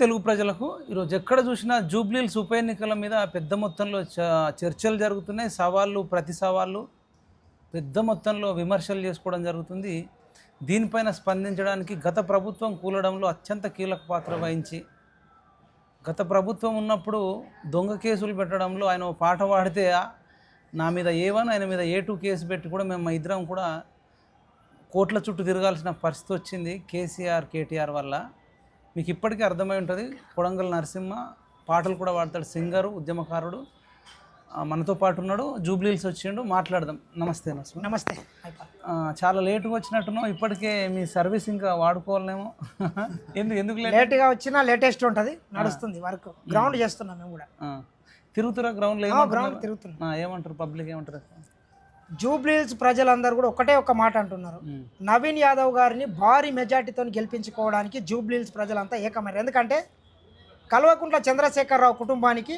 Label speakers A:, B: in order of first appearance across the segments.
A: తెలుగు ప్రజలకు ఈరోజు ఎక్కడ చూసినా జూబ్లీహిల్స్ ఉప ఎన్నికల మీద పెద్ద మొత్తంలో చర్చలు జరుగుతున్నాయి. సవాళ్ళు ప్రతి సవాళ్ళు పెద్ద మొత్తంలో విమర్శలు చేసుకోవడం జరుగుతుంది. దీనిపైన స్పందించడానికి గత ప్రభుత్వం కూలడంలో అత్యంత కీలక పాత్ర వహించి గత ప్రభుత్వం ఉన్నప్పుడు దొంగ కేసులు పెట్టడంలో ఆయన ఓ పాట పాడితే నా మీద A1 ఆయన మీద A2 కేసు పెట్టి కూడా మేము ఇద్దరం కూడా కోట్ల చుట్టూ తిరగాల్సిన పరిస్థితి వచ్చింది కేసీఆర్ కేటీఆర్ వల్ల. మీకు ఇప్పటికీ అర్థమై ఉంటుంది. కొడంగల్ నరసింహ పాటలు కూడా పాడతాడు, సింగరు, ఉద్యమకారుడు. మనతో పాటు ఉన్నాడు, జూబ్లీహిల్స్ వచ్చిండు, మాట్లాడదాం. నమస్తే నరసింహ.
B: నమస్తే.
A: చాలా లేటుగా వచ్చినట్టున్నాం, ఇప్పటికే మీ సర్వీస్ ఇంకా వాడుకోవాలేమో. ఎందుకు
B: లేట్గా వచ్చినా లేటెస్ట్ ఉంటుంది, నడుస్తుంది వర్క్. గ్రౌండ్ చేస్తున్నాం మేము కూడా.
A: తిరుగుతురా గ్రౌండ్లో?
B: గ్రౌండ్ తిరుగుతున్నాం.
A: ఏమంటారు పబ్లిక్, ఏమంటారు?
B: జూబ్లీహిల్స్ ప్రజలందరూ కూడా ఒకటే ఒక మాట అంటున్నారు, నవీన్ యాదవ్ గారిని భారీ మెజార్టీతో గెలిపించుకోవడానికి జూబ్లీహిల్స్ ప్రజలంతా ఏకమయ్యారు. ఎందుకంటే కల్వకుంట్ల చంద్రశేఖరరావు కుటుంబానికి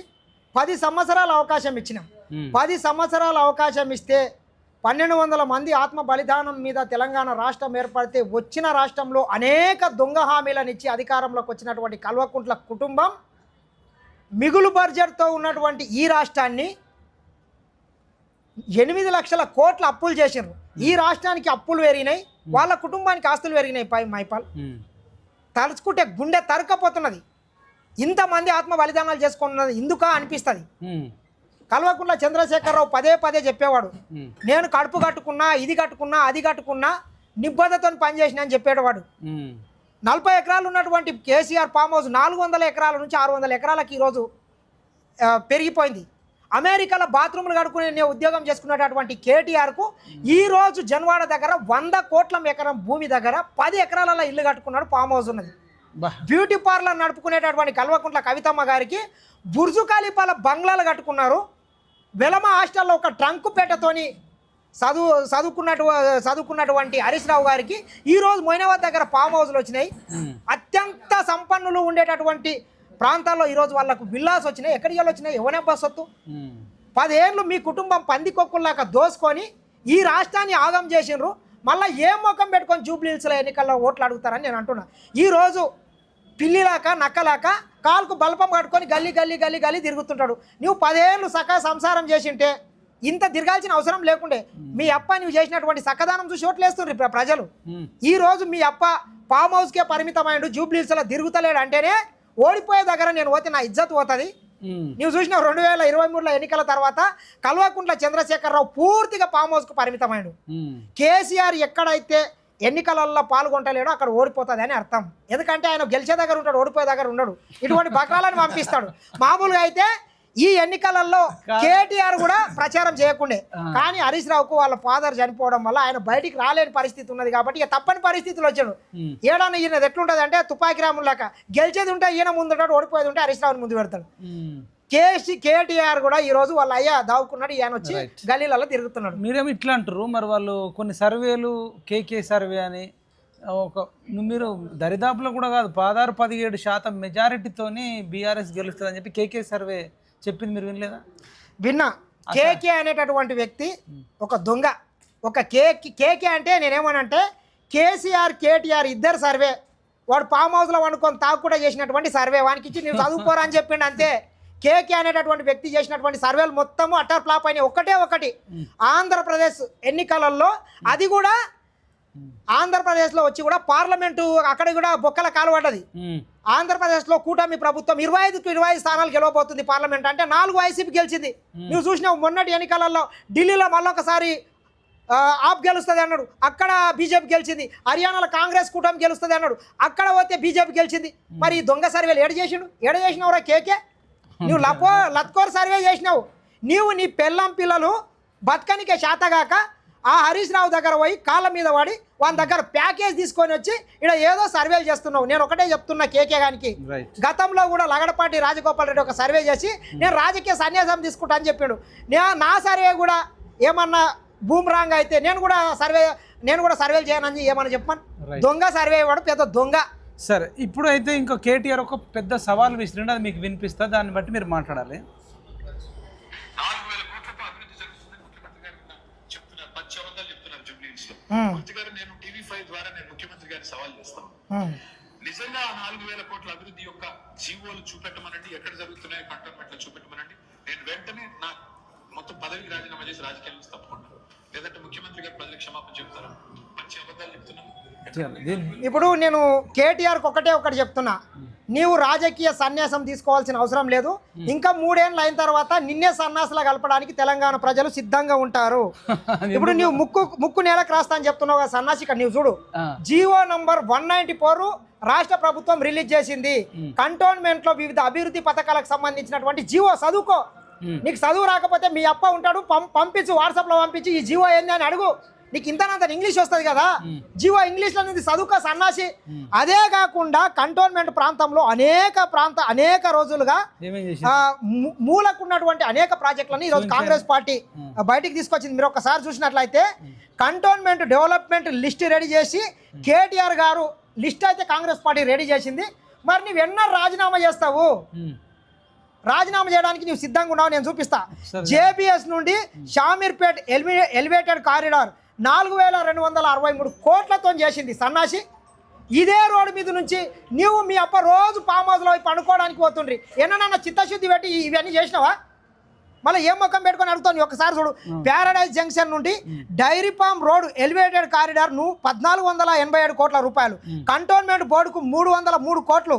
B: 10 సంవత్సరాల అవకాశం ఇచ్చినాం. 10 సంవత్సరాల అవకాశం ఇస్తే 1200 మంది ఆత్మ బలిదానం మీద తెలంగాణ రాష్ట్రం ఏర్పడితే వచ్చిన రాష్ట్రంలో అనేక దొంగ హామీలను ఇచ్చి అధికారంలోకి వచ్చినటువంటి కల్వకుంట్ల కుటుంబం మిగులు బడ్జెట్తో ఉన్నటువంటి ఈ రాష్ట్రాన్ని 8 లక్షల కోట్ల అప్పులు చేసినారు. ఈ రాష్ట్రానికి అప్పులు పెరిగినాయి, వాళ్ళ కుటుంబానికి ఆస్తులు పెరిగినాయి. మైపాల్ తలుచుకుంటే గుండె తరకపోతున్నది. ఇంతమంది ఆత్మ బలిదానాలు చేసుకున్నది ఎందుకా అనిపిస్తుంది. కల్వకుంట్ల చంద్రశేఖరరావు పదే చెప్పేవాడు, నేను కడుపు కట్టుకున్నా, ఇది కట్టుకున్నా, అది కట్టుకున్నా, నిబద్ధతతో పనిచేసిన అని చెప్పేవాడు. 40 ఎకరాలు ఉన్నటువంటి కేసీఆర్ ఫామ్ హౌస్ 400 ఎకరాల నుంచి 600 ఎకరాలకు ఈరోజు పెరిగిపోయింది. అమెరికాలో బాత్రూములు కడుక్కునే ఉద్యోగం చేసుకునేటటువంటి కేటీఆర్కు ఈరోజు జన్వాడ దగ్గర 100 కోట్ల ఎకరం భూమి దగ్గర 10 ఎకరాలలో ఇల్లు కట్టుకున్నాడు, ఫామ్ హౌస్ ఉన్నది. బ్యూటీ పార్లర్ నడుపుకునేటటువంటి కల్వకుంట్ల కవితమ్మ గారికి బుర్జు ఖలీఫాల బంగ్లాలు కట్టుకున్నారు. వెలమ హాస్టల్లో ఒక ట్రంకు పేటతోని చదువుకున్నటువంటి హరీష్ రావు గారికి ఈరోజు మొయినాబాద్ దగ్గర ఫామ్ హౌస్లు వచ్చినాయి. అత్యంత సంపన్నులు ఉండేటటువంటి ప్రాంతాల్లో ఈరోజు వాళ్ళకు విల్లాస్ వచ్చినాయి. ఎక్కడికి వెళ్ళి వచ్చినాయి? ఎవనబ్బా సొత్తు. 10 ఏళ్ళు మీ కుటుంబం పందికొక్కుల్లాగా దోసుకొని ఈ రాష్ట్రాన్ని ఆగం చేసినారు. మళ్ళీ ఏ ముఖం పెట్టుకొని జూబ్లీహిల్స్లో ఎన్నికల్లో ఓట్లు అడుగుతారని నేను అంటున్నా. ఈరోజు పిల్లిలాక నక్కలాక కాలుకు బల్పం కట్టుకొని గల్లీ తిరుగుతుంటాడు. నువ్వు 10 ఏళ్ళు సకా సంసారం చేసింటే ఇంత తిరగాల్సిన అవసరం లేకుండే. మీ అప్ప నువ్వు చేసినటువంటి సక్కదానం చూసి ఓట్లు వేస్తుండ్రు ప్రజలు. ఈరోజు మీ అప్ప ఫామ్ హౌస్కే పరిమితమైండు, జూబ్లీహిల్స్లో తిరుగుతలేడు అంటేనే ఓడిపోయే దగ్గర నేను పోతే నా ఇజ్జత్ పోతుంది. నువ్వు చూసిన 2023లో ఎన్నికల తర్వాత కల్వకుంట్ల చంద్రశేఖరరావు పూర్తిగా ఫామ్ హౌస్కు పరిమితమైండు. కేసీఆర్ ఎక్కడైతే ఎన్నికలలో పాల్గొంటలేడో అక్కడ ఓడిపోతుంది అని అర్థం. ఎందుకంటే ఆయన గెలిచే దగ్గర ఉంటాడు, ఓడిపోయే దగ్గర ఉండడు. ఇటువంటి బకాలను పంపిస్తాడు. మామూలుగా అయితే ఈ ఎన్నికలలో కేటీఆర్ కూడా ప్రచారం చేయకుండే, కానీ హరీష్ రావుకు వాళ్ళ ఫాదర్ చనిపోవడం వల్ల ఆయన బయటికి రాలేని పరిస్థితి ఉన్నది. కాబట్టి ఇక తప్పని పరిస్థితులు వచ్చాడు. ఏడన్నా ఈయన ఎట్లుంటుంది అంటే తుపాకి రాములాక గెలిచేది ఉంటే ఈయన ముందు ఉంటాడు, ఓడిపోయేది ఉంటే హరీష్ రావుని ముందు పెడతాడు. కేటీఆర్ కూడా ఈ రోజు వాళ్ళ అయ్యా దావుకున్నాడు, ఈయన వచ్చి గల్లీలలో తిరుగుతున్నాడు.
A: మీరేమో ఇట్లా అంటారు. మరి వాళ్ళు కొన్ని సర్వేలు కేకే సర్వే అని మీరు దరిదాపులో కూడా కాదు 16-17% మెజారిటీతోని బీఆర్ఎస్ గెలుస్తుంది అని చెప్పి కేకే సర్వే చెప్పింది, మీరు వినలేదా?
B: విన్నా. కేకే అనేటటువంటి వ్యక్తి ఒక దొంగ. ఒక కేకే అంటే నేనేమనంటే కేసీఆర్ కేటీఆర్ ఇద్దరు సర్వే, వాడు ఫామ్ హౌస్లో వండుకొని తాగుకుండా చేసినటువంటి సర్వే వానికి ఇచ్చి నేను చదువుకోరా అని చెప్పిండు అంతే. కేకే అనేటటువంటి వ్యక్తి చేసినటువంటి సర్వేలు మొత్తము అటర్ ఫ్లాప్ అయినాయి. ఒకటి ఆంధ్రప్రదేశ్ ఎన్నికలలో, అది కూడా ఆంధ్రప్రదేశ్లో వచ్చి కూడా పార్లమెంటు అక్కడ కూడా బొక్కల కాలుపడ్డది. ఆంధ్రప్రదేశ్లో కూటమి ప్రభుత్వం 25 స్థానాలు గెలవబోతుంది. పార్లమెంట్ అంటే 4 వైసీపీ గెలిచింది. నువ్వు చూసినావు మొన్నటి ఎన్నికలలో ఢిల్లీలో మళ్ళొకసారి ఆప్ గెలుస్తుంది అన్నాడు, అక్కడ బీజేపీ గెలిచింది. హర్యానాలో కాంగ్రెస్ కూటమి గెలుస్తుంది అన్నాడు, అక్కడ పోతే బీజేపీ గెలిచింది. మరి ఈ దొంగ సర్వేలు ఏడ చేసినావురా కేకే? నువ్వు లత్కోర్ సర్వే చేసినావు. నీ పెళ్ళం పిల్లలు బతకనికే శాతగాక ఆ హరీష్ రావు దగ్గర పోయి కాళ్ళ మీద పడి వాళ్ళ దగ్గర ప్యాకేజ్ తీసుకొని వచ్చి ఇక్కడ ఏదో సర్వేలు చేస్తున్నావు. నేను ఒకటే చెప్తున్నా కేకే గానికి, గతంలో కూడా లగడపాటి రాజగోపాల్ రెడ్డి ఒక సర్వే చేసి నేను రాజకీయ సన్యాసం తీసుకుంటా అని చెప్పాడు. నా సర్వే కూడా ఏమన్నా బూమ్రాంగ్ అయితే నేను కూడా సర్వేలు చేయనని ఏమన్నా చెప్పాను. దొంగ సర్వే వాడు పెద్ద దొంగ.
A: సరే, ఇప్పుడు అయితే ఇంకో కేటీఆర్ ఒక పెద్ద సవాల్ విసిరిండు, అది మీకు వినిపిస్తా, దాన్ని బట్టి మీరు మాట్లాడాలి.
C: నేను టీవీ5 ద్వారా నేను ముఖ్యమంత్రి గారిని సవాల్ చేస్తాను. నిజంగా ఆ 4,000 కోట్ల అభివృద్ధి యొక్క జీవోలు చూపెట్టమనండి, ఎక్కడ జరుగుతున్నాయో కంటోన్మెంట్ లో చూపెట్టమనండి. నేను వెంటనే నా మొత్తం పదవికి రాజీనామా చేసి రాజకీయాల నుంచి తప్పుకుంటాను. లేదంటే ముఖ్యమంత్రి గారు ప్రజలకు క్షమాపణ చెప్తారు. మంచి అబద్ధాలు చెప్తున్నాను.
B: ఇప్పుడు నేను కేటీఆర్కి ఒకటి చెప్తున్నా, నీవు రాజకీయ సన్యాసం తీసుకోవాల్సిన అవసరం లేదు. ఇంకా 3 ఏళ్ళు అయిన తర్వాత నిన్నే సన్యాసులా కలపడానికి తెలంగాణ ప్రజలు సిద్ధంగా ఉంటారు. ఇప్పుడు నీవు ముక్కు నేలకు రాస్తా అని చెప్తున్నావు కదా సన్యాసి, ఇక్కడ నీవు చూడు, జీవో నంబర్ 194 రాష్ట్ర ప్రభుత్వం రిలీజ్ చేసింది. కంటోన్మెంట్ లో వివిధ అభివృద్ధి పథకాలకు సంబంధించినటువంటి జీవో చదువుకో. నీకు చదువు రాకపోతే మీ అప్ప ఉంటాడు, పంపించు, వాట్సాప్లో పంపించి ఈ జీవో ఏంది అని అడుగు. నీకు ఇంతనంత ఇంగ్లీష్ వస్తుంది కదా, జీవో ఇంగ్లీష్లో అనేది చదువుకో సన్నాసి. అదే కాకుండా కంటోన్మెంట్ ప్రాంతంలో అనేక రోజులుగా మూలకున్నటువంటి అనేక ప్రాజెక్టులను ఈరోజు కాంగ్రెస్ పార్టీ బయటికి తీసుకొచ్చింది. మీరు ఒకసారి చూసినట్లయితే కంటోన్మెంట్ డెవలప్మెంట్ లిస్ట్ రెడీ చేసి కేటీఆర్ గారు లిస్ట్ అయితే కాంగ్రెస్ పార్టీ రెడీ చేసింది. మరి నువ్వు ఎన్నో రాజీనామా చేస్తావు? రాజీనామా చేయడానికి నువ్వు సిద్ధంగా ఉన్నావు, నేను చూపిస్తా. జేబీఎస్ నుండి షామీర్పేట్ ఎలివేటెడ్ కారిడార్ 4,263 కోట్లతో చేసింది సన్నాసి. ఇదే రోడ్డు మీద నుంచి నీవు మీ అప్ప రోజు ఫామ్ హౌస్లో పడుకోవడానికి పోతుండ్రి. ఏమన్నా చిత్తశుద్ధి పెట్టి ఇవన్నీ చేసినావా? మళ్ళీ ఏం ముఖం పెట్టుకొని అడుగుతాను. ఒకసారి చూడు, ప్యారడైజ్ జంక్షన్ నుండి dairy farm road elevated corridor ను 1,487 కోట్ల రూపాయలు, కంటోన్మెంట్ బోర్డుకు 303 కోట్లు,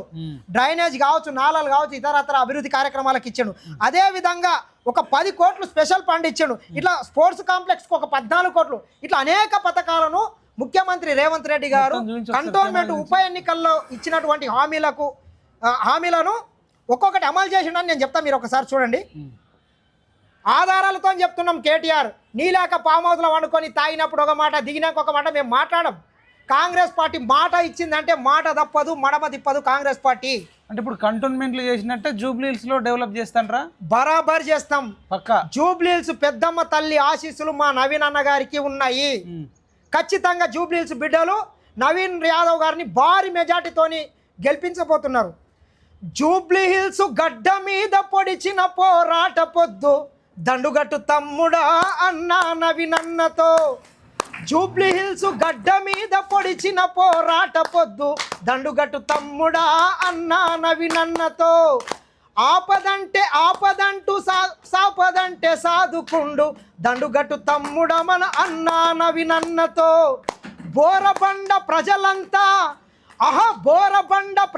B: డ్రైనేజ్ కావచ్చు, నాలాలు కావచ్చు, ఇతరత్ర అభివృద్ధి కార్యక్రమాలకు ఇచ్చాడు. అదే విధంగా ఒక 10 కోట్లు స్పెషల్ ఫండ్ ఇచ్చాడు. ఇట్లా స్పోర్ట్స్ కాంప్లెక్స్కి ఒక 14 కోట్లు, ఇట్లా అనేక పథకాలను ముఖ్యమంత్రి రేవంత్ రెడ్డి గారు కంటోన్మెంట్ ఉప ఎన్నికల్లో ఇచ్చినటువంటి హామీలను ఒక్కొక్కటి అమలు చేసిండని నేను చెప్తాను. మీరు ఒకసారి చూడండి. ఆధారాలతో చెప్తున్నాం. కేటీఆర్ నీలాక ఫామ్ హౌస్లో వండుకొని తాగినప్పుడు ఒక మాట, దిగినాక ఒక మాట మేము మాట్లాడం. కాంగ్రెస్ పార్టీ మాట ఇచ్చిందంటే మాట తప్పదు, మడమ తిప్పదు కాంగ్రెస్ పార్టీ.
A: అంటే ఇప్పుడు కంటోన్మెంట్లు చేసినట్టే జూబ్లీహిల్స్ లో డెవలప్ చేస్తాంట్రా?
B: బరాబర్ చేస్తాం
A: పక్కా.
B: జూబ్లీహిల్స్ పెద్దమ్మ తల్లి ఆశీస్సులు మా నవీన్ అన్న గారికి ఉన్నాయి. ఖచ్చితంగా జూబ్లీహిల్స్ బిడ్డలు నవీన్ యాదవ్ గారిని భారీ మెజార్టీతోని గెలిపించబోతున్నారు. జూబ్లీహిల్స్ గడ్డ మీద పొడిచిన పోరాట పొద్దు దండుగట్టు తమ్ముడా అన్నా నవీనన్నతో. జూబ్లీహిల్స్ గడ్డ మీద పొడిచిన పోరాట పొద్దు దండుగట్టు తమ్ముడా అన్నా నవీనన్నతో. ఆపదంటూ సాపదంటే సాదుకుండు దండుగట్టు తమ్ముడ మన అన్నా నవీనన్నతో. బోరబండ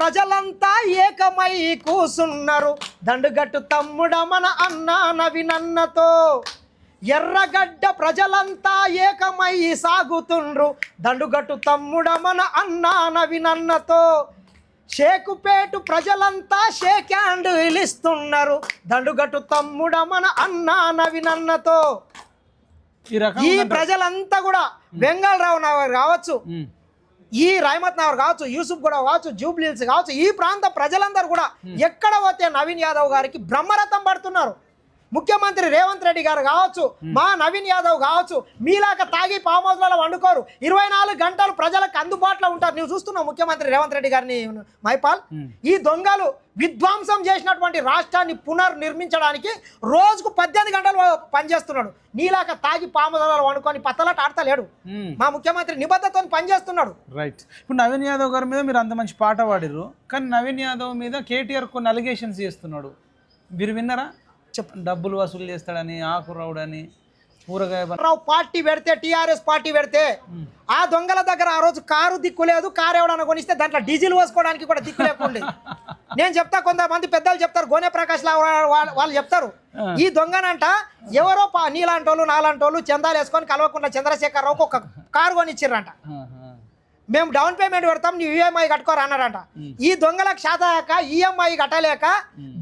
B: ప్రజలంతా ఏకమై కూసున్నారు దండుగట్టు తమ్ముడ మన అన్నా నవీనన్నతో. ఎర్రగడ్డ ప్రజలంతా ఏకమై సాగుతుండ్రు దండుగట్టు తమ్ముడ మన అన్నా నవీనన్నతో. షేకుపేటు ప్రజలంతా షేక్ హ్యాండ్ ఇస్తున్నారు దండుగట్టు తమ్ముడ మన అన్నా నవీనన్నతో. ఈ ప్రజలంతా కూడా వెంగళరావు నగర్ కావచ్చు, ఈ రహమత్ నగర్ కావచ్చు, యూసుఫ్ కూడా కావచ్చు, జూబ్లీహిల్స్ కావచ్చు, ఈ ప్రాంత ప్రజలందరూ కూడా ఎక్కడ పోతే నవీన్ యాదవ్ గారికి బ్రహ్మరథం పడుతున్నారు. ముఖ్యమంత్రి రేవంత్ రెడ్డి గారు కావచ్చు, మా నవీన్ యాదవ్ కావచ్చు, మీలాగా తాగి ఫామ్ హౌస్లలో వండుకోరు. 24 గంటలు ప్రజలకు అందుబాటులో ఉంటారు. నువ్వు చూస్తున్నావు ముఖ్యమంత్రి రేవంత్ రెడ్డి గారిని మైపాల్. ఈ దొంగలు విధ్వంసం చేసినటువంటి రాష్ట్రాన్ని పునర్నిర్మించడానికి రోజుకు 18 గంటలు పనిచేస్తున్నాడు. నీలాగా తాగి ఫామ్ హౌస్లలో వండుకొని పత్తలాట ఆడతలేడు. మా ముఖ్యమంత్రి నిబద్ధతతో పనిచేస్తున్నాడు.
A: రైట్. ఇప్పుడు నవీన్ యాదవ్ గారి మీద మీరు అంత మంచి పాట పాడిర్రు, కానీ నవీన్ యాదవ్ మీద కేటీఆర్ కొన్ని అలిగేషన్స్ చేస్తున్నాడు. మీరు విన్నారా? డబ్బులు వసూలు చేస్తాడని, ఆకురావుడని,
B: రావు పార్టీ పెడితే, టీఆర్ఎస్ పార్టీ పెడితే ఆ దొంగల దగ్గర ఆ రోజు కారు దిక్కు లేదు. కారు ఎవడన్నా కొనిస్తే దాంట్లో డీజిల్ పోసుకోవడానికి కూడా దిక్కు లేకుండా. నేను చెప్తా, కొంతమంది పెద్దలు చెప్తారు, గోనె ప్రకాష్ వాళ్ళు చెప్తారు, ఈ దొంగనంట ఎవరో నీలాంటి వాళ్ళు నాలాంటి వాళ్ళు చందాలు వేసుకొని కలవకుండా చంద్రశేఖరరావుకు ఒక కారు కొనిచ్చిర్రంట. మేము డౌన్ పేమెంట్ పెడతాం, నీ ఈఎంఐ కట్టుకోరు అన్నారంట. ఈ దొంగలకు శాతక ఈఎంఐ కట్టలేక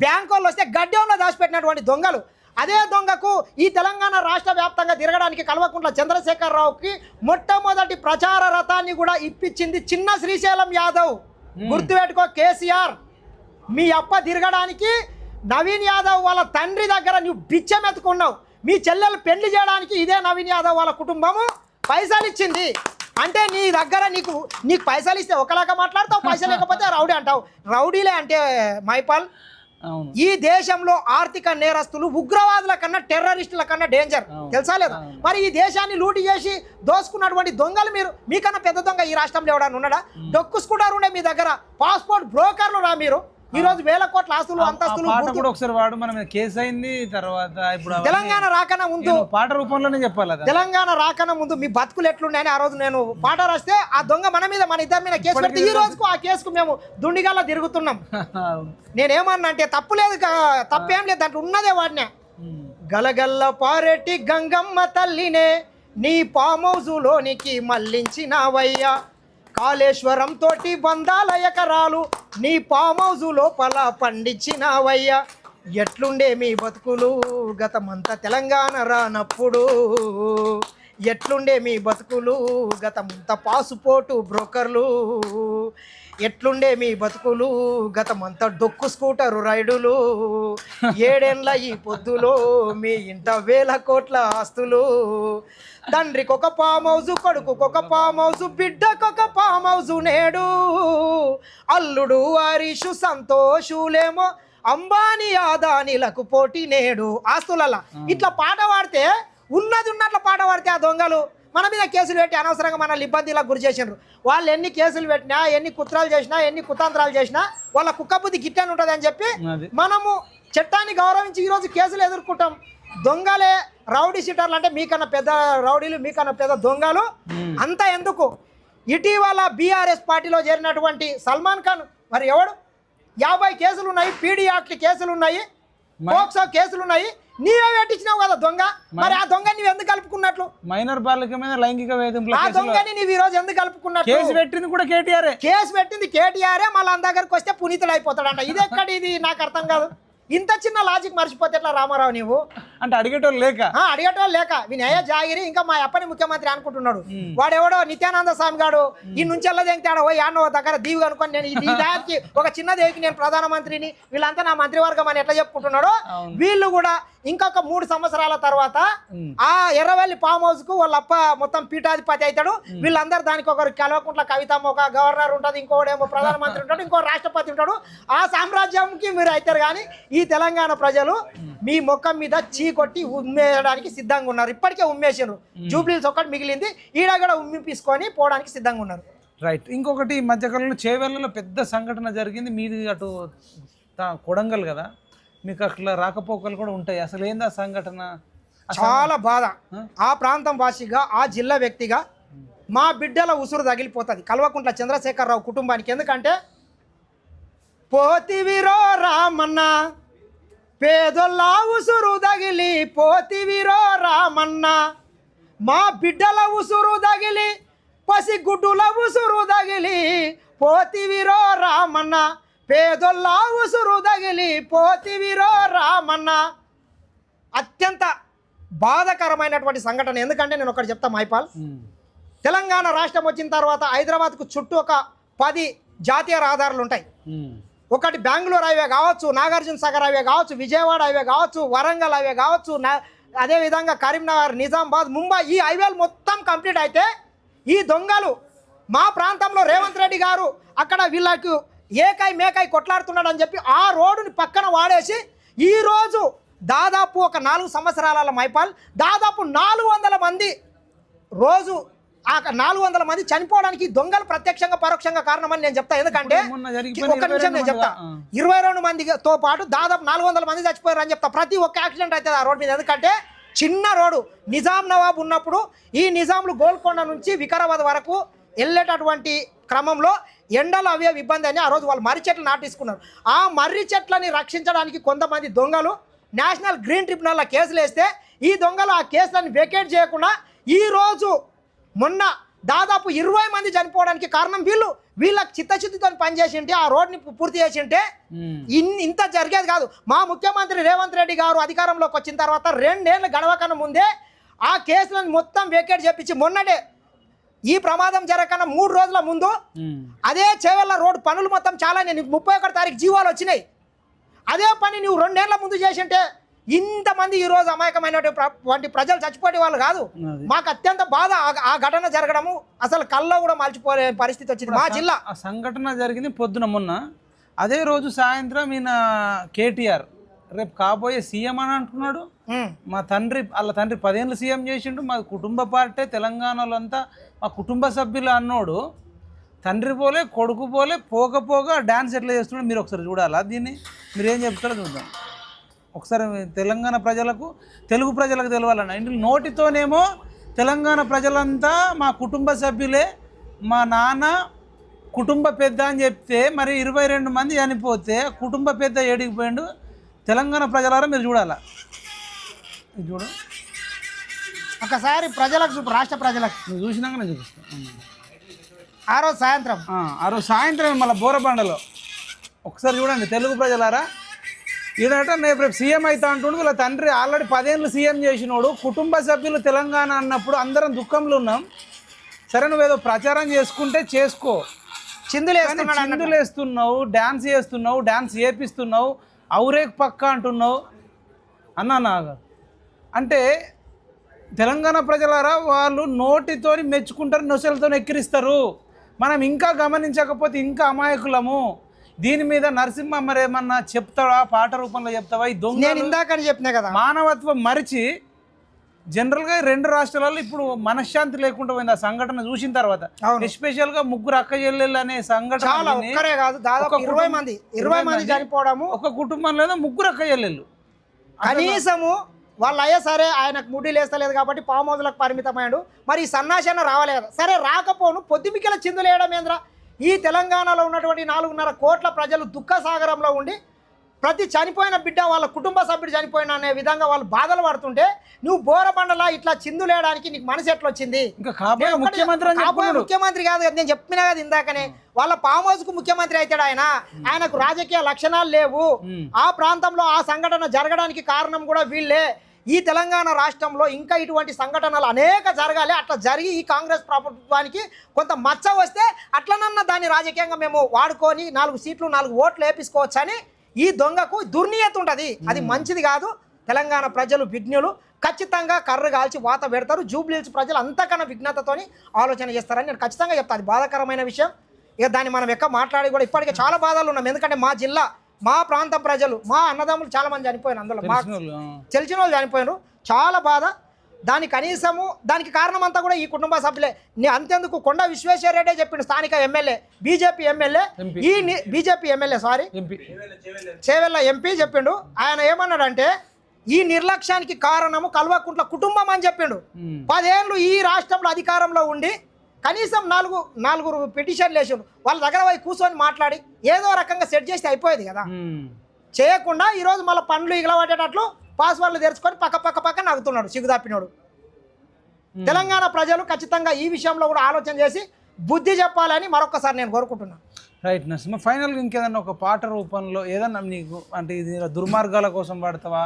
B: బ్యాంకు వాళ్ళు వస్తే గడ్డంలో దాచిపెట్టినటువంటి దొంగలు. అదే దొంగకు ఈ తెలంగాణ రాష్ట్ర వ్యాప్తంగా తిరగడానికి కల్వకుంట్ల చంద్రశేఖరరావుకి మొట్టమొదటి ప్రచార రథాన్ని కూడా ఇప్పించింది చిన్న శ్రీశైలం యాదవ్. గుర్తుపెట్టుకో కేసీఆర్, మీ అప్ప తిరగడానికి నవీన్ యాదవ్ వాళ్ళ తండ్రి దగ్గర నువ్వు బిచ్చం ఎత్తుకున్నావు. మీ చెల్లెలు పెళ్లి చేయడానికి ఇదే నవీన్ యాదవ్ వాళ్ళ కుటుంబము పైసలు ఇచ్చింది. అంటే నీ దగ్గర నీకు పైసలు ఇస్తే ఒకలాగా మాట్లాడతావు, పైసలు లేకపోతే రౌడీ అంటావు. రౌడీలే అంటే మైపాల్
A: అవును.
B: ఈ దేశంలో ఆర్థిక నేరస్తులు ఉగ్రవాదుల కన్నా టెర్రరిస్టుల కన్నా డేంజర్, తెలుసా లేదా? మరి ఈ దేశాన్ని లూటి చేసి దోసుకున్నటువంటి దొంగలు మీకన్నా పెద్ద దొంగ ఈ రాష్ట్రంలో ఎవడన్నా ఉన్నాడా? డొక్కు స్కూటర్ ఉండే మీ దగ్గర, పాస్పోర్ట్ బ్రోకర్లు రా మీరు. ఈ రోజు వేల కోట్ల ఆస్తులు అంతస్తులు.
A: ఒకసారి వాడు మన మీద కేసు అయింది. తర్వాత ఇప్పుడు
B: తెలంగాణ రాకన ముందు
A: పాట రూపంలోనే చెప్పాలి.
B: తెలంగాణ రాకన ముందు మీ బతుకులు ఎట్లున్నాయని ఆ రోజు నేను పాట రాస్తే ఆ దొంగ మన ఇద్దరి మీద కేసు పెడితే ఈ రోజుకు ఆ కేసుకు మేము దుండిగాల్లో తిరుగుతున్నాం. నేనేమన్నా అంటే తప్పు లేదు, తప్పేం లేదు, దాంట్లో ఉన్నదే వాడినా. గలగల్ల పారెట్టి గంగమ్మ తల్లినే నీ ఫామ్ హౌజులోనికి మళ్ళించినావయ్యా, కాళేశ్వరం తోటి బంధాల ఎకరాలు నీ ఫామ్ హౌజు లోపల పండించినావయ్యా. ఎట్లుండే మీ బతుకులు గతమంతా తెలంగాణ రానప్పుడు, ఎట్లుండే మీ బతుకులు గతమంతా పాసుపోటు బ్రోకర్లు, ఎట్లుండే మీ బతుకులు గతమంతా డొక్కు స్కూటరు రైడులు, ఏడేండ్ల ఈ పొద్దులో మీ ఇంట వేల కోట్ల ఆస్తులు, తండ్రికి ఒక ఫామ్ హౌస్, కొడుకుకొక ఫామ్ హౌస్, బిడ్డకొక ఫామ్ హౌస్, నేడు అల్లుడు హరీషు సంతోషులేమో అంబానీ ఆదానీలకు పోటీ నేడు. ఆస్తులలా ఇట్లా పాట పాడితే ఉన్నది ఉన్నట్ల పాట పాడితే ఆ దొంగలు మన మీద కేసులు పెట్టి అనవసరంగా మనల్ని ఇబ్బందులకు గురి చేసినారు. వాళ్ళు ఎన్ని కేసులు పెట్టినా, ఎన్ని కుట్రాలు చేసినా, ఎన్ని కుతంత్రాలు చేసినా వాళ్ళ కుక్క బుద్ధి గిట్టని ఉంటుంది అని చెప్పి మనము చట్టాన్ని గౌరవించి ఈరోజు కేసులు ఎదుర్కొంటాం. దొంగలే రౌడీ షీటర్లు అంటే మీకన్నా పెద్ద రౌడీలు, మీకన్నా పెద్ద దొంగలు. అంతా ఎందుకు? ఇటీవల బీఆర్ఎస్ పార్టీలో చేరినటువంటి సల్మాన్ ఖాన్ మరి ఎవడు 50 కేసులు ఉన్నాయి, పీడీ యాక్ట్ కేసులు ఉన్నాయి, పోక్సో కేసులు ఉన్నాయి. నీవే పెట్టించినావు కదా దొంగ. మరి ఆ దొంగ నీవు ఎందుకు కలుపుకున్నట్లు?
A: మైనర్ బాలిక మీద లైంగిక వేధింపులు
B: ఆ దొంగని నీవు ఈ రోజు ఎందుకు కలుపుకున్నట్లు?
A: కేసు పెట్టింది కూడా కేటీఆర్.
B: కేసు పెట్టింది కేటీఆర్. మళ్ళీ అంత దగ్గరకు వస్తే పునీతుడు అయిపోతాడంట. ఇది ఎక్కడ? ఇది నాకు అర్థం కాదు. ఇంత చిన్న లాజిక్ మర్చిపోతే ఎట్లా రామారావు నీవు?
A: అంటే అడిగేటోళ్ళు లేక వినయ జాగిరి ఇంకా మా అప్పని ముఖ్యమంత్రి అనుకుంటున్నాడు. వాడెవడో నిత్యానంద స్వామి గాడు ఈ నుంచి దింగుతాడో యానో దగ్గర దీవు అనుకొని నేను ఈ దానికి ఒక చిన్న దేవికి నేను ప్రధానమంత్రిని, వీళ్ళంతా నా మంత్రివర్గం అని ఎట్లా చెప్పుకుంటున్నాడు. వీళ్ళు కూడా ఇంకొక 3 సంవత్సరాల తర్వాత ఆ ఎర్రవెల్లి ఫామ్ హౌస్ కు వాళ్ళప్ప మొత్తం పీఠాధిపతి అవుతాడు. వీళ్ళందరూ దానికి ఒకరు కల్వకుంట్ల కవితమ్మ, ఒక గవర్నర్ ఉంటుంది, ఇంకోడేమో ప్రధానమంత్రి ఉంటాడు, ఇంకో రాష్ట్రపతి ఉంటాడు. ఆ సామ్రాజ్యంకి మీరు అవుతారు. కానీ ఈ తెలంగాణ ప్రజలు మీ ముఖం మీద చీకొట్టి ఉమ్మేయడానికి సిద్ధంగా ఉన్నారు. ఇప్పటికే ఉమ్మేసారు. జూబ్లీస్ ఒక్కటి మిగిలింది, ఈడ కూడా ఉమ్మిపించుకొని పోవడానికి సిద్ధంగా ఉన్నారు. రైట్. ఇంకొకటి మధ్యకాలంలో చేవెళ్ళలో పెద్ద సంఘటన జరిగింది. మీది అటు కొడంగల్ కదా, మీకు అట్లా రాకపోకలు కూడా ఉంటాయి. అసలు ఏందా సంఘటన?
B: చాలా బాధ. ఆ ప్రాంతం వాసిగా, ఆ జిల్లా వ్యక్తిగా మా బిడ్డల ఉసురు తగిలిపోతుంది కల్వకుంట్ల చంద్రశేఖరరావు కుటుంబానికి. ఎందుకంటే పోతివిరో రామన్న పేదొల్ల ఉసురు తగిలి, పోతివిరో రామన్న మా బిడ్డల ఉసురు తగిలి, పసిగుడ్డుల ఉసురు తగిలి, పోతివిరో రామన్న పేదొల్ల ఉసురు తగిలి, పోతివిరో రామన్న. అత్యంత బాధాకరమైనటువంటి సంఘటన. ఎందుకంటే నేను ఒకటి చెప్తా మైపాల్, తెలంగాణ రాష్ట్రం వచ్చిన తర్వాత హైదరాబాద్కు చుట్టూ ఒక 10 జాతీయ రహదారులు ఉంటాయి. ఒకటి బెంగళూరు హైవే కావచ్చు, నాగార్జున సాగర్ హైవే కావచ్చు, విజయవాడ హైవే కావచ్చు, వరంగల్ హైవే కావచ్చు, అదేవిధంగా కరీంనగర్, నిజామాబాద్, ముంబై, ఈ హైవేలు మొత్తం కంప్లీట్ అయితే ఈ దొంగలు మా ప్రాంతంలో రేవంత్ రెడ్డి గారు అక్కడ వీళ్ళకు ఏకై మేకై కొట్లాడుతున్నాడు అని చెప్పి ఆ రోడ్డుని పక్కన వాడేసి ఈరోజు దాదాపు ఒక 4 సంవత్సరాల మైపాల్ దాదాపు 400 మంది రోజు ఆ 400 మంది చనిపోవడానికి దొంగలు ప్రత్యక్షంగా పరోక్షంగా కారణమని నేను చెప్తా. ఎందుకంటే ఒక్క నిమిషం నేను చెప్తా, 22 మందితో పాటు దాదాపు 400 మంది చచ్చిపోయారు అని చెప్తా. ప్రతి ఒక్క యాక్సిడెంట్ అవుతుంది ఆ రోడ్ మీద. ఎందుకంటే చిన్న రోడ్డు. నిజాం నవాబ్ ఉన్నప్పుడు ఈ నిజాంలు గోల్కొండ నుంచి వికారాబాద్ వరకు వెళ్ళేటటువంటి క్రమంలో ఎండలు అవే ఇబ్బంది అని ఆ రోజు వాళ్ళు మర్రి చెట్లు నాటేసుకున్నారు. ఆ మర్రి చెట్లని రక్షించడానికి కొంతమంది దొంగలు నేషనల్ గ్రీన్ ట్రిబ్యునల్లో కేసులు వేస్తే ఈ దొంగలు ఆ కేసులను వెకేట్ చేయకుండా ఈరోజు మొన్న దాదాపు 20 మంది చనిపోవడానికి కారణం వీళ్ళకి చిత్తశుద్ధితో పనిచేసి ఉంటే, ఆ రోడ్ని పూర్తి చేసి ఉంటే ఇంత జరిగేది కాదు. మా ముఖ్యమంత్రి రేవంత్ రెడ్డి గారు అధికారంలోకి వచ్చిన తర్వాత 2 ఏళ్ళు గడవకన్నా ముందే ఆ కేసులను మొత్తం వెకేట్ చేపించి మొన్నటే ఈ ప్రమాదం జరగకన్నా 3 రోజుల ముందు అదే చేవెళ్ళ రోడ్డు పనులు మొత్తం చాలా 31 తారీఖు జీవాలు వచ్చినాయి. అదే పని నువ్వు 2 ఏళ్ల ముందు చేసి ఉంటే ఇంతమంది ఈ రోజు అమాయకమైనటువంటి ప్రజలు చచ్చిపోయే వాళ్ళు కాదు. మాకు అత్యంత బాధ ఆ ఘటన జరగడము. అసలు కల్లో కూడా మర్చిపోయే పరిస్థితి వచ్చింది మా జిల్లా.
A: ఆ సంఘటన జరిగింది పొద్దున మొన్న. అదే రోజు సాయంత్రం ఈయన కేటీఆర్ రేపు కాబోయే సీఎం అని అంటున్నాడు. మా తండ్రి వాళ్ళ తండ్రి 10 ఏళ్ళు సీఎం చేసిండు, మా కుటుంబ పార్టీ తెలంగాణలో అంతా మా కుటుంబ సభ్యులు అన్నోడు తండ్రి పోలే కొడుకు పోలే పోగా డ్యాన్స్ ఎట్లా చేస్తున్నాడు మీరు ఒకసారి చూడాలా. దీన్ని మీరు ఏం చెప్తారో చూద్దాం ఒకసారి. తెలంగాణ ప్రజలకు తెలుగు ప్రజలకు తెలవాలన్న ఇంట్లో నోటితోనేమో తెలంగాణ ప్రజలంతా మా కుటుంబ సభ్యులే, మా నాన్న కుటుంబ పెద్ద అని చెప్తే మరి 22 మంది చనిపోతే కుటుంబ పెద్ద ఏడికిపోయిండు. తెలంగాణ ప్రజలారా మీరు చూడాలా, ఇది చూడు
B: ఒకసారి ప్రజలకు చూపు, రాష్ట్ర ప్రజలకు.
A: నువ్వు చూసినాక నేను చూపిస్తాను.
B: ఆ రోజు
A: సాయంత్రం మళ్ళీ బోరబండలో ఒకసారి చూడండి తెలుగు ప్రజలారా. ఈయనట రేపు సీఎం అవుతా అంటుండు, వీళ్ళ తండ్రి ఆల్రెడీ 10 ఏళ్ళు సీఎం చేసినోడు. కుటుంబ సభ్యులు తెలంగాణ అన్నప్పుడు అందరం దుఃఖంలో ఉన్నాం. సరే నువ్వేదో ప్రచారం చేసుకుంటే చేసుకో, చిందులు వేస్తున్నావు, డ్యాన్స్ చేస్తున్నావు, డ్యాన్స్ చేపిస్తున్నావు, ఔరేక్ పక్క అంటున్నావు నాగా. అంటే తెలంగాణ ప్రజలారా వాళ్ళు నోటితోని మెచ్చుకుంటారు, నొసలతో ఎక్కిరిస్తారు. మనం ఇంకా గమనించకపోతే ఇంకా అమాయకులము. దీని మీద నరసింహ మరి ఏమన్నా చెప్తావా, పాట రూపంలో చెప్తావా? ఈ దొంగ
B: నేను ఇందాక చెప్పినా కదా,
A: మానవత్వం మరిచి జనరల్గా 2 రాష్ట్రాలలో ఇప్పుడు మనశ్శాంతి లేకుండా పోయింది ఆ సంఘటన చూసిన తర్వాత. ఎస్పెషల్గా 3 అక్క చెల్లెళ్ళు అనే సంఘటన
B: కాదు, దాదాపు 20 మంది చనిపోవడము.
A: ఒక కుటుంబంలో 3 అక్క చెల్లెళ్ళు.
B: కనీసము వాళ్ళు అయ్యా సరే ఆయనకు ముడ్డి లేస్తలేదు కాబట్టి పాము హౌస్లకు పరిమితమయ్యాడు. మరి ఈ సన్నాశాన్ని రావలేదు, సరే రాకపోను పొద్దుమికల చిందులేయడం ఏంద్రా? ఈ తెలంగాణలో ఉన్నటువంటి 4.5 కోట్ల ప్రజలు దుఃఖ సాగరంలో ఉండి ప్రతి చనిపోయిన బిడ్డ వాళ్ళ కుటుంబ సభ్యుడు చనిపోయిన అనే విధంగా వాళ్ళు బాధలు పడుతుంటే నువ్వు బోరబండలా ఇట్లా చిందులేయడానికి నీకు మనసు ఎట్లా వచ్చింది? ముఖ్యమంత్రి కాదు కదా, నేను చెప్పినా కదా ఇందాకనే, వాళ్ళ ఫామ్ హౌస్ కు ముఖ్యమంత్రి అవుతాడు ఆయన. ఆయనకు రాజకీయ లక్షణాలు లేవు. ఆ ప్రాంతంలో ఆ సంఘటన జరగడానికి కారణం కూడా వీళ్ళే. ఈ తెలంగాణ రాష్ట్రంలో ఇంకా ఇటువంటి సంఘటనలు అనేక జరగాలి. అట్లా జరిగి ఈ కాంగ్రెస్ ప్రభుత్వానికి కొంత మచ్చ వస్తే అట్లనన్నా దాన్ని రాజకీయంగా మేము వాడుకొని 4 సీట్లు 4 ఓట్లు వేపించుకోవచ్చని ఈ దొంగకు దుర్నీయత ఉంటుంది. అది మంచిది కాదు. తెలంగాణ ప్రజలు విజ్ఞులు, ఖచ్చితంగా కర్ర కాల్చి వాత పెడతారు. జూబ్లీహిల్స్ ప్రజలు అంతకన్నా విఘ్నతతోని ఆలోచన చేస్తారని నేను ఖచ్చితంగా చెప్తాను. అది బాధాకరమైన విషయం. ఇక దాన్ని మనం ఎక్క మాట్లాడి కూడా ఇప్పటికే చాలా బాధలు ఉన్నాం. ఎందుకంటే మా జిల్లా, మా ప్రాంతం ప్రజలు, మా అన్నదమ్ములు చాలా మంది చనిపోయారు, అందులో మా తెలిసిన వాళ్ళు చనిపోయారు. చాలా బాధ. దానికి కారణం అంతా కూడా ఈ కుటుంబ సభ్యులే. అంతేందుకు కొండ విశ్వేశ్వరరెడ్డి చెప్పిండు, స్థానిక MLA, BJP MLA Chevella MP చెప్పిండు. ఆయన ఏమన్నాడంటే ఈ నిర్లక్ష్యానికి కారణము కల్వకుంట్ల కుటుంబం అని చెప్పిండు. 10 ఏళ్ళు ఈ రాష్ట్రంలో అధికారంలో ఉండి కనీసం 4 పిటిషన్లు వేసిండు. వాళ్ళ దగ్గర పోయి కూర్చొని మాట్లాడి ఏదో రకంగా సెట్ చేస్తే అయిపోయేది కదా. చేయకుండా ఈరోజు మళ్ళీ పండ్లు ఇగలబట్టేటట్లు పాస్వర్డ్లు తెరుచుకొని పక్క నవ్వుతున్నాడు సిగ్గుదాపినోడు. తెలంగాణ ప్రజలు ఖచ్చితంగా ఈ విషయంలో కూడా ఆలోచన చేసి బుద్ధి చెప్పాలని మరొకసారి నేను కోరుకుంటున్నాను.
A: రైట్ నరసింహ, ఫైనల్గా ఇంకేదన్నా ఒక పాట రూపంలో ఏదన్నా నీకు అంటే ఇది దుర్మార్గాల కోసం పాడతావా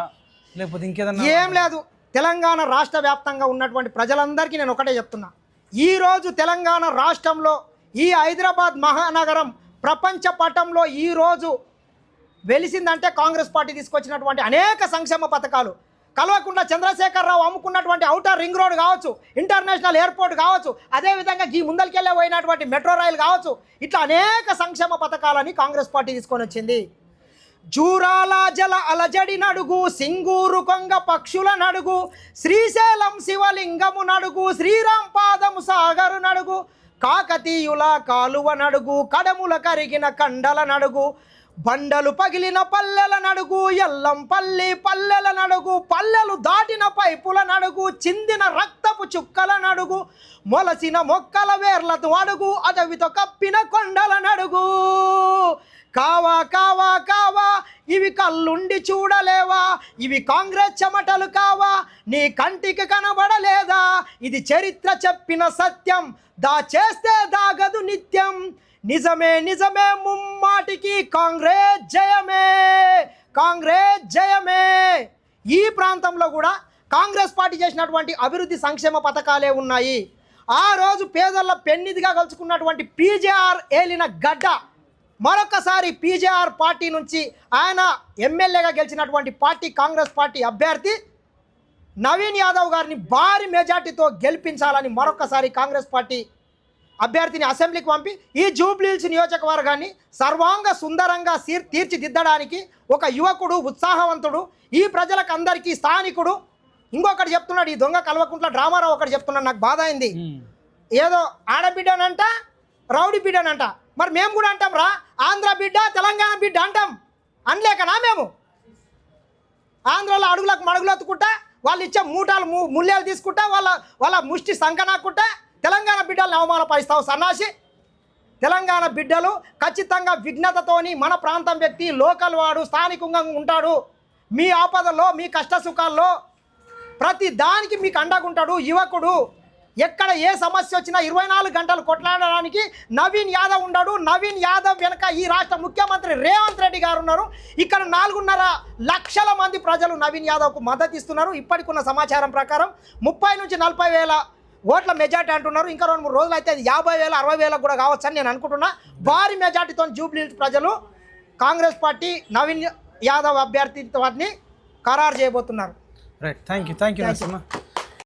A: లేకపోతే ఇంకేదన్నా?
B: ఏం లేదు, తెలంగాణ రాష్ట్ర వ్యాప్తంగా ఉన్నటువంటి ప్రజలందరికీ నేను ఒకటే చెప్తున్నా. ఈరోజు తెలంగాణ రాష్ట్రంలో ఈ హైదరాబాద్ మహానగరం ప్రపంచ పటంలో ఈరోజు వెలిసిందంటే కాంగ్రెస్ పార్టీ తీసుకొచ్చినటువంటి అనేక సంక్షేమ పథకాలు. కల్వకుంట్ల చంద్రశేఖరరావు అమ్ముకున్నటువంటి ఔటర్ రింగ్ రోడ్ కావచ్చు, ఇంటర్నేషనల్ ఎయిర్పోర్ట్ కావచ్చు, అదేవిధంగా ఈ ముందరికెళ్ళే పోయినటువంటి మెట్రో రైలు కావచ్చు, ఇట్లా అనేక సంక్షేమ పథకాలని కాంగ్రెస్ పార్టీ తీసుకొని వచ్చింది. జూరాల జల అలజడి నడుగు, సింగూరు కొంగ పక్షుల నడుగు, శ్రీశైలం శివలింగము నడుగు, శ్రీరామ్ పాదము సాగరు నడుగు, కాకతీయుల కాలువ నడుగు, కడముల కరిగిన కండల నడుగు, బండలు పగిలిన పల్లెల నడుగు, ఎల్లంపల్లి పల్లెల నడుగు, పల్లెలు దాటిన పైపుల నడుగు, చిందిన రక్తపు చుక్కల నడుగు, మొలసిన మొక్కల వేర్లతో అడుగు, అడవితో కప్పిన కొండల నడుగు. కావా కావా కావా ఇవి కళ్ళుండి చూడలేవా, ఇవి కాంగ్రెస్ చెమటలు కావా, నీ కంటికి కనబడలేదా, ఇది చరిత్ర చెప్పిన సత్యం, దాచేస్తే దాగదు నిత్యం, నిజమే నిజమే ముమ్మాటికి కాంగ్రెస్ జయమే, కాంగ్రెస్ జయమే. ఈ ప్రాంతంలో కూడా కాంగ్రెస్ పార్టీ చేసినటువంటి అభివృద్ధి సంక్షేమ పథకాలే ఉన్నాయి. ఆ రోజు పేదల పెన్నిదిగా కలుసుకున్నటువంటి పీజేఆర్ ఏలిన గడ్డ మరొకసారి పీజేఆర్ పార్టీ నుంచి ఆయన ఎమ్మెల్యేగా గెలిచినటువంటి పార్టీ కాంగ్రెస్ పార్టీ అభ్యర్థి నవీన్ యాదవ్ గారిని భారీ మెజార్టీతో గెలిపించాలని మరొకసారి కాంగ్రెస్ పార్టీ అభ్యర్థిని అసెంబ్లీకి పంపి ఈ జూబ్లీహిల్స్ నియోజకవర్గాన్ని సర్వాంగ సుందరంగా తీర్చిదిద్దడానికి ఒక యువకుడు, ఉత్సాహవంతుడు, ఈ ప్రజలకు అందరికీ స్థానికుడు. ఇంకొకటి చెప్తున్నాడు, ఈ దొంగ కల్వకుంట్ల డ్రామారావు ఒకటి చెప్తున్నాడు, నాకు బాధ అయింది. ఏదో ఆడబిడ్డనంట, రౌడీ బిడ్డనంట. మరి మేము కూడా అంటాం రా, ఆంధ్ర బిడ్డ, తెలంగాణ బిడ్డ అంటాం. అనలేకనా మేము? ఆంధ్రాలో అడుగులకు మడుగులెత్తుకుంటా, వాళ్ళు ఇచ్చే మూటాలు ముల్యాలు తీసుకుంటా, వాళ్ళ ముష్టి సంకనాకుంటా తెలంగాణ బిడ్డలను అవమానపరుస్తావు సన్నాసి. తెలంగాణ బిడ్డలు ఖచ్చితంగా విఘ్నతతోని మన ప్రాంతం వ్యక్తి, లోకల్ వాడు, స్థానికంగా ఉంటాడు. మీ ఆపదల్లో, మీ కష్ట సుఖాల్లో ప్రతి దానికి మీకు అండగుంటాడు యువకుడు. ఎక్కడ ఏ సమస్య వచ్చినా 24 గంటలు కొట్లాడడానికి నవీన్ యాదవ్ ఉన్నాడు. నవీన్ యాదవ్ వెనక ఈ రాష్ట్ర ముఖ్యమంత్రి రేవంత్ రెడ్డి గారు ఉన్నారు. ఇక్కడ 4.5 లక్షల మంది ప్రజలు నవీన్ యాదవ్కు మద్దతు ఇస్తున్నారు. ఇప్పటికున్న సమాచారం ప్రకారం 30 నుంచి 40 వేల ఓట్ల మెజార్టీ అంటున్నారు. ఇంకా 2-3 రోజులు అయితే అది 50,000, 60,000 కూడా కావచ్చని నేను అనుకుంటున్నా. భారీ మెజార్టీతో జూబ్లీహిల్స్ ప్రజలు కాంగ్రెస్ పార్టీ నవీన్ యాదవ్ అభ్యర్థిత్వాన్ని ఖరారు చేయబోతున్నారు.
A: Right, thank you Narasimha.